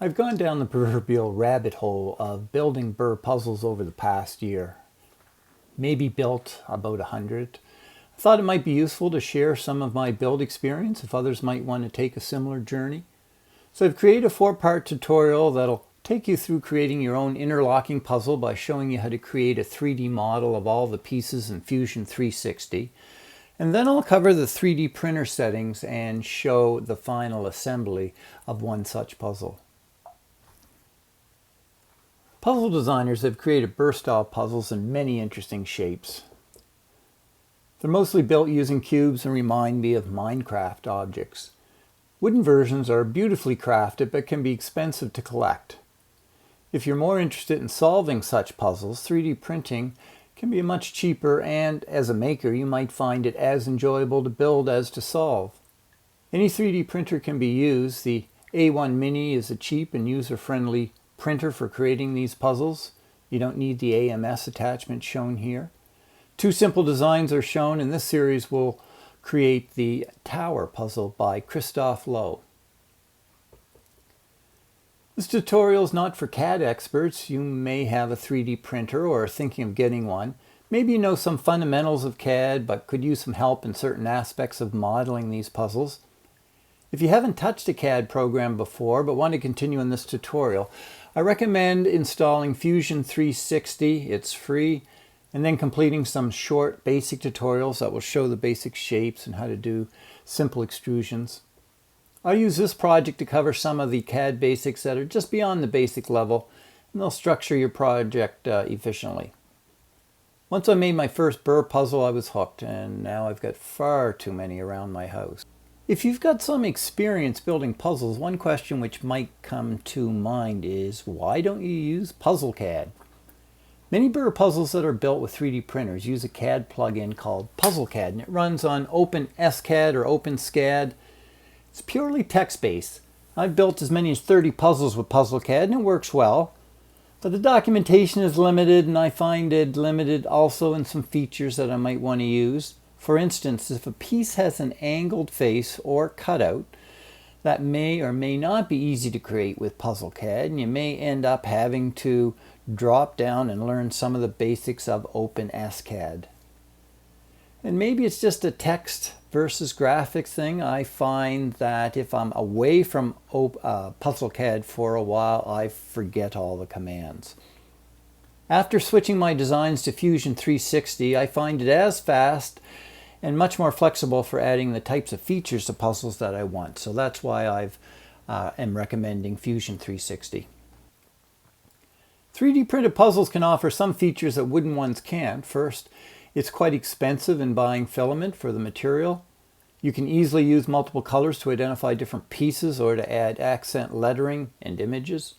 I've gone down the proverbial rabbit hole of building burr puzzles over the past year. Maybe built about 100. I thought it might be useful to share some of my build experience if others might want to take a similar journey. So I've created a 4-part tutorial that'll take you through creating your own interlocking puzzle by showing you how to create a 3D model of all the pieces in Fusion 360. And then I'll cover the 3D printer settings and show the final assembly of one such puzzle. Puzzle designers have created burr-style puzzles in many interesting shapes. They're mostly built using cubes and remind me of Minecraft objects. Wooden versions are beautifully crafted but can be expensive to collect. If you're more interested in solving such puzzles, 3D printing can be much cheaper, and as a maker you might find it as enjoyable to build as to solve. Any 3D printer can be used. The A1 Mini is a cheap and user-friendly printer for creating these puzzles. You don't need the AMS attachment shown here. 2 simple designs are shown. In this series we'll create the Tower puzzle by Christoph Lowe. This tutorial is not for CAD experts. You may have a 3D printer or are thinking of getting one. Maybe you know some fundamentals of CAD but could use some help in certain aspects of modeling these puzzles. If you haven't touched a CAD program before but want to continue in this tutorial, I recommend installing Fusion 360. It's free, and then completing some short basic tutorials that will show the basic shapes and how to do simple extrusions. I'll use this project to cover some of the CAD basics that are just beyond the basic level, and they'll structure your project efficiently. Once I made my first burr puzzle, I was hooked, and now I've got far too many around my house. If you've got some experience building puzzles, one question which might come to mind is, why don't you use PuzzleCad? Many burr puzzles that are built with 3D printers use a CAD plugin called PuzzleCad, and it runs on OpenSCAD or OpenSCAD. It's purely text-based. I've built as many as 30 puzzles with PuzzleCAD, and it works well. But the documentation is limited, and I find it limited also in some features that I might want to use. For instance, if a piece has an angled face or cutout, that may or may not be easy to create with PuzzleCAD, and you may end up having to drop down and learn some of the basics of OpenSCAD. And maybe it's just a text versus graphics thing. I find that if I'm away from PuzzleCAD for a while, I forget all the commands. After switching my designs to Fusion 360, I find it as fast and much more flexible for adding the types of features to puzzles that I want. So that's why I am recommending Fusion 360. 3D printed puzzles can offer some features that wooden ones can't. First, it's quite expensive in buying filament for the material. You can easily use multiple colors to identify different pieces or to add accent lettering and images.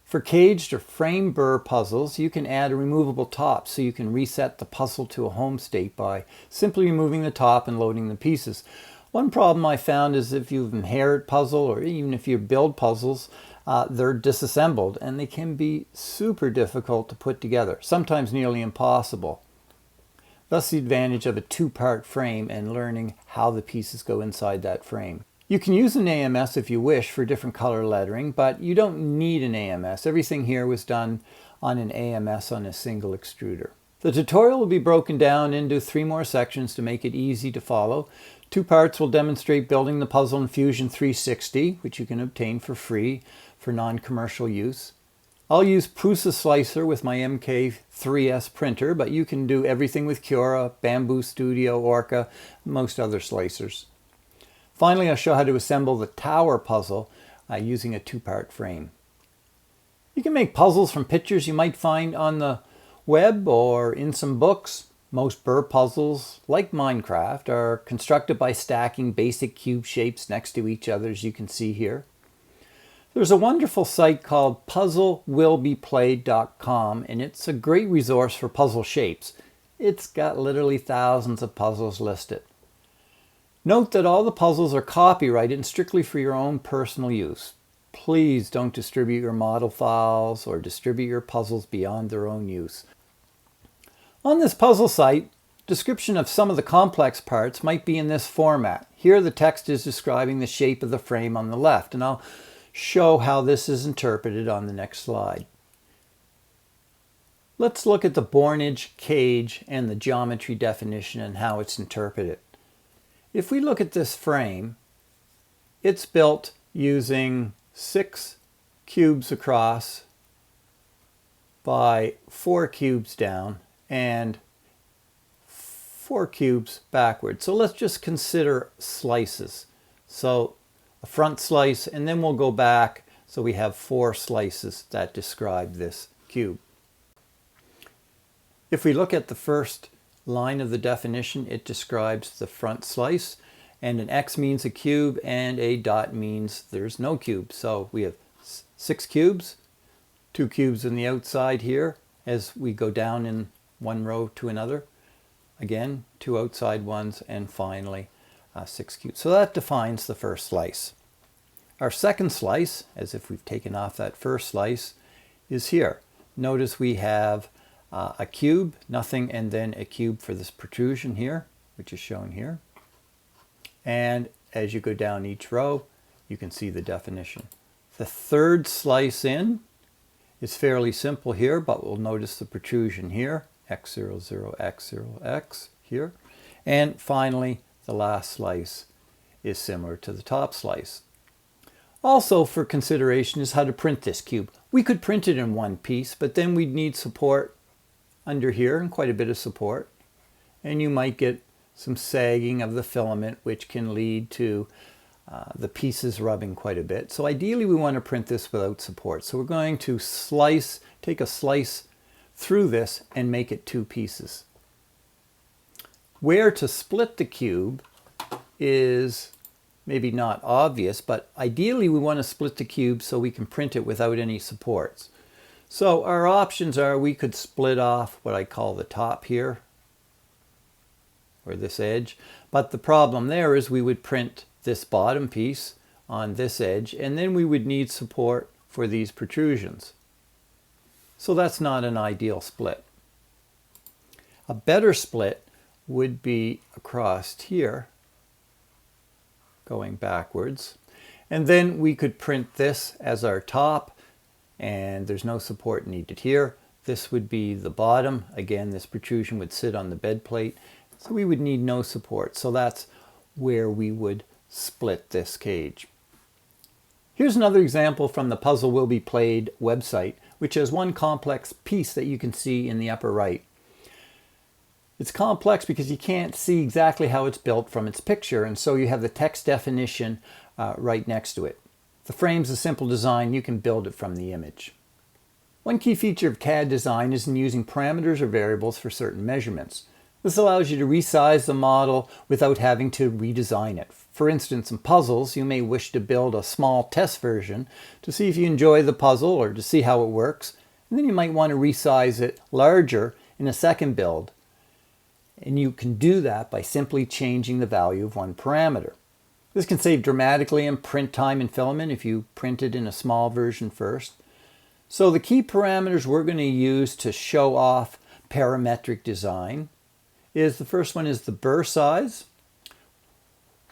For caged or frame burr puzzles, you can add a removable top so you can reset the puzzle to a home state by simply removing the top and loading the pieces. One problem I found is if you've inherited puzzle or even if you build puzzles, they're disassembled and they can be super difficult to put together, sometimes nearly impossible. Thus the advantage of a 2-part frame and learning how the pieces go inside that frame. You can use an AMS if you wish for different color lettering, but you don't need an AMS. Everything here was done on an AMS on a single extruder. The tutorial will be broken down into 3 more sections to make it easy to follow. 2 parts will demonstrate building the puzzle in Fusion 360, which you can obtain for free for non-commercial use. I'll use Prusa Slicer with my MK3S printer, but you can do everything with Cura, Bamboo Studio, Orca, and most other slicers. Finally, I'll show how to assemble the Tower puzzle using a 2-part frame. You can make puzzles from pictures you might find on the web or in some books. Most burr puzzles, like Minecraft, are constructed by stacking basic cube shapes next to each other, as you can see here. There's a wonderful site called puzzlewillbeplayed.com, and it's a great resource for puzzle shapes. It's got literally thousands of puzzles listed. Note that all the puzzles are copyrighted and strictly for your own personal use. Please don't distribute your model files or distribute your puzzles beyond their own use. On this puzzle site, description of some of the complex parts might be in this format. Here the text is describing the shape of the frame on the left, and I'll show how this is interpreted on the next slide. Let's look at the bornage cage and the geometry definition and how it's interpreted. If we look at this frame, it's built using 6 cubes across by 4 cubes down and 4 cubes backward. So let's just consider slices. So a front slice, and then we'll go back, so we have 4 slices that describe this cube. If we look at the first line of the definition, it describes the front slice, and an X means a cube and a dot means there's no cube. So we have 6 cubes, 2 cubes on the outside here as we go down in one row to another. Again, 2 outside ones, and finally 6 cubes. So that defines the first slice. Our second slice, as if we've taken off that first slice, is here. Notice we have a cube, nothing, and then a cube for this protrusion here, which is shown here. And as you go down each row, you can see the definition. The third slice in is fairly simple here, but we'll notice the protrusion here, x0, 0, x0, x here. And finally, the last slice is similar to the top slice. Also for consideration is how to print this cube. We could print it in one piece, but then we'd need support under here and quite a bit of support. And you might get some sagging of the filament, which can lead to the pieces rubbing quite a bit. So ideally we want to print this without support. So we're going to take a slice through this and make it 2 pieces. Where to split the cube is maybe not obvious, but ideally we want to split the cube so we can print it without any supports. So our options are we could split off what I call the top here, or this edge, but the problem there is we would print this bottom piece on this edge, and then we would need support for these protrusions. So that's not an ideal split. A better split would be across here, going backwards, and then we could print this as our top, and there's no support needed here. This would be the bottom. Again, this protrusion would sit on the bed plate, so we would need no support. So that's where we would split this cage. Here's another example from the Puzzle Will Be Played website, which has one complex piece that you can see in the upper right. It's complex because you can't see exactly how it's built from its picture, and so you have the text definition right next to it. The frame's a simple design. You can build it from the image. One key feature of CAD design is in using parameters or variables for certain measurements. This allows you to resize the model without having to redesign it. For instance, in puzzles, you may wish to build a small test version to see if you enjoy the puzzle or to see how it works, and then you might want to resize it larger in a second build. And you can do that by simply changing the value of one parameter. This can save dramatically in print time and filament if you print it in a small version first. So the key parameters we're going to use to show off parametric design is, the first one is the burr size.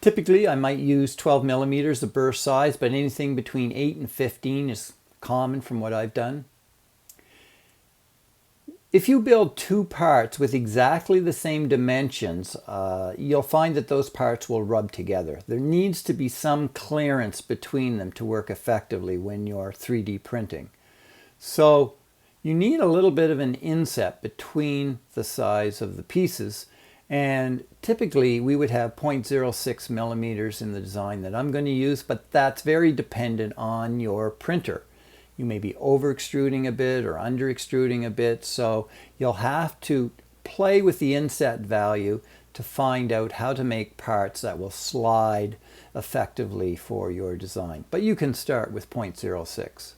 Typically I might use 12 millimeters, the burr size, but anything between 8 and 15 is common from what I've done. If you build 2 parts with exactly the same dimensions, you'll find that those parts will rub together. There needs to be some clearance between them to work effectively when you're 3D printing. So you need a little bit of an inset between the size of the pieces, and typically we would have 0.06 millimeters in the design that I'm going to use, but that's very dependent on your printer. You may be over extruding a bit or under extruding a bit, so you'll have to play with the inset value to find out how to make parts that will slide effectively for your design. But you can start with 0.06.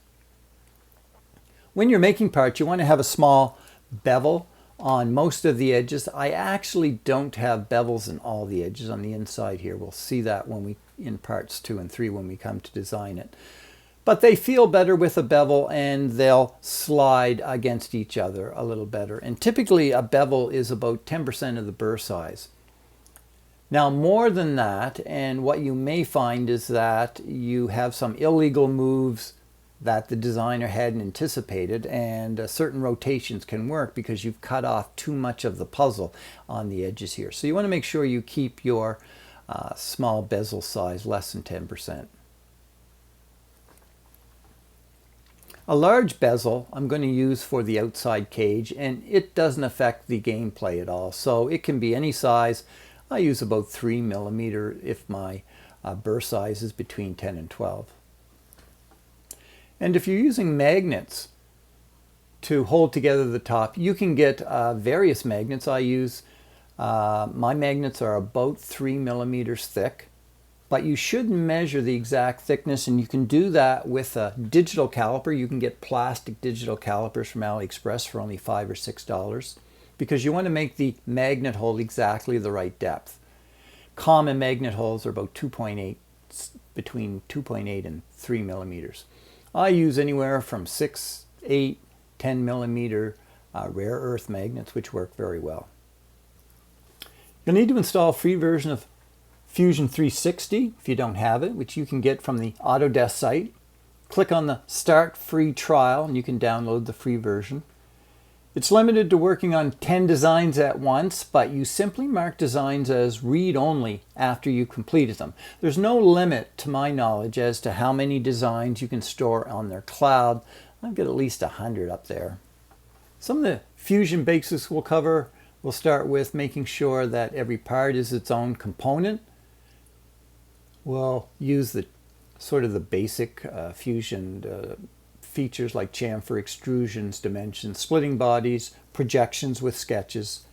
When you're making parts, you want to have a small bevel on most of the edges. I actually don't have bevels in all the edges on the inside here. We'll see that when we in parts 2 and 3 when we come to design it. But they feel better with a bevel, and they'll slide against each other a little better. And typically a bevel is about 10% of the burr size. Now, more than that, and what you may find is that you have some illegal moves that the designer hadn't anticipated, and certain rotations can work because you've cut off too much of the puzzle on the edges here. So you want to make sure you keep your small bezel size less than 10%. A large bezel I'm going to use for the outside cage, and it doesn't affect the gameplay at all. So it can be any size. I use about 3 millimeter if my burr size is between 10 and 12. And if you're using magnets to hold together the top, you can get various magnets. I use, my magnets are about 3 millimeters thick, but you should measure the exact thickness, and you can do that with a digital caliper. You can get plastic digital calipers from AliExpress for only $5 or $6. Because you want to make the magnet hole exactly the right depth. Common magnet holes are about 2.8, between 2.8 and 3 millimeters. I use anywhere from 6, 8, 10 millimeter rare earth magnets, which work very well. You'll need to install a free version of Fusion 360 if you don't have it, which you can get from the Autodesk site. Click on the Start Free Trial and you can download the free version. It's limited to working on 10 designs at once, but you simply mark designs as read-only after you completed them. There's no limit, to my knowledge, as to how many designs you can store on their cloud. I've got at least 100 up there. Some of the Fusion basics we'll cover. We'll start with making sure that every part is its own component. We'll use the sort of the basic Fusion features like chamfer, extrusions, dimensions, splitting bodies, projections with sketches.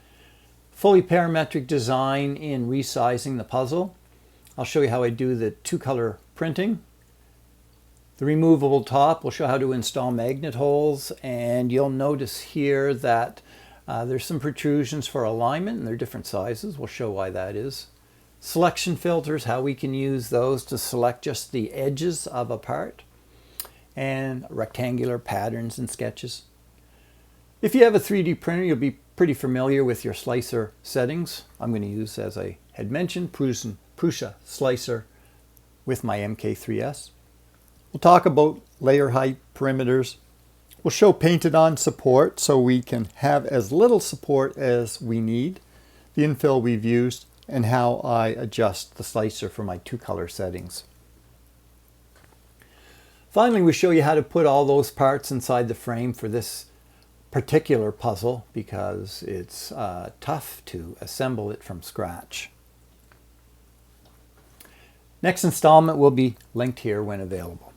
Fully parametric design in resizing the puzzle. I'll show you how I do the two-color printing. The removable top will show how to install magnet holes, and you'll notice here that there's some protrusions for alignment, and they're different sizes. We'll show why that is. Selection filters, how we can use those to select just the edges of a part. And rectangular patterns and sketches. If you have a 3D printer, you'll be pretty familiar with your slicer settings. I'm going to use, as I had mentioned, Prusa slicer with my MK3S. We'll talk about layer height perimeters. We'll show painted on support so we can have as little support as we need, the infill we've used, and how I adjust the slicer for my two-color settings. Finally, we show you how to put all those parts inside the frame for this particular puzzle because it's tough to assemble it from scratch. Next installment will be linked here when available.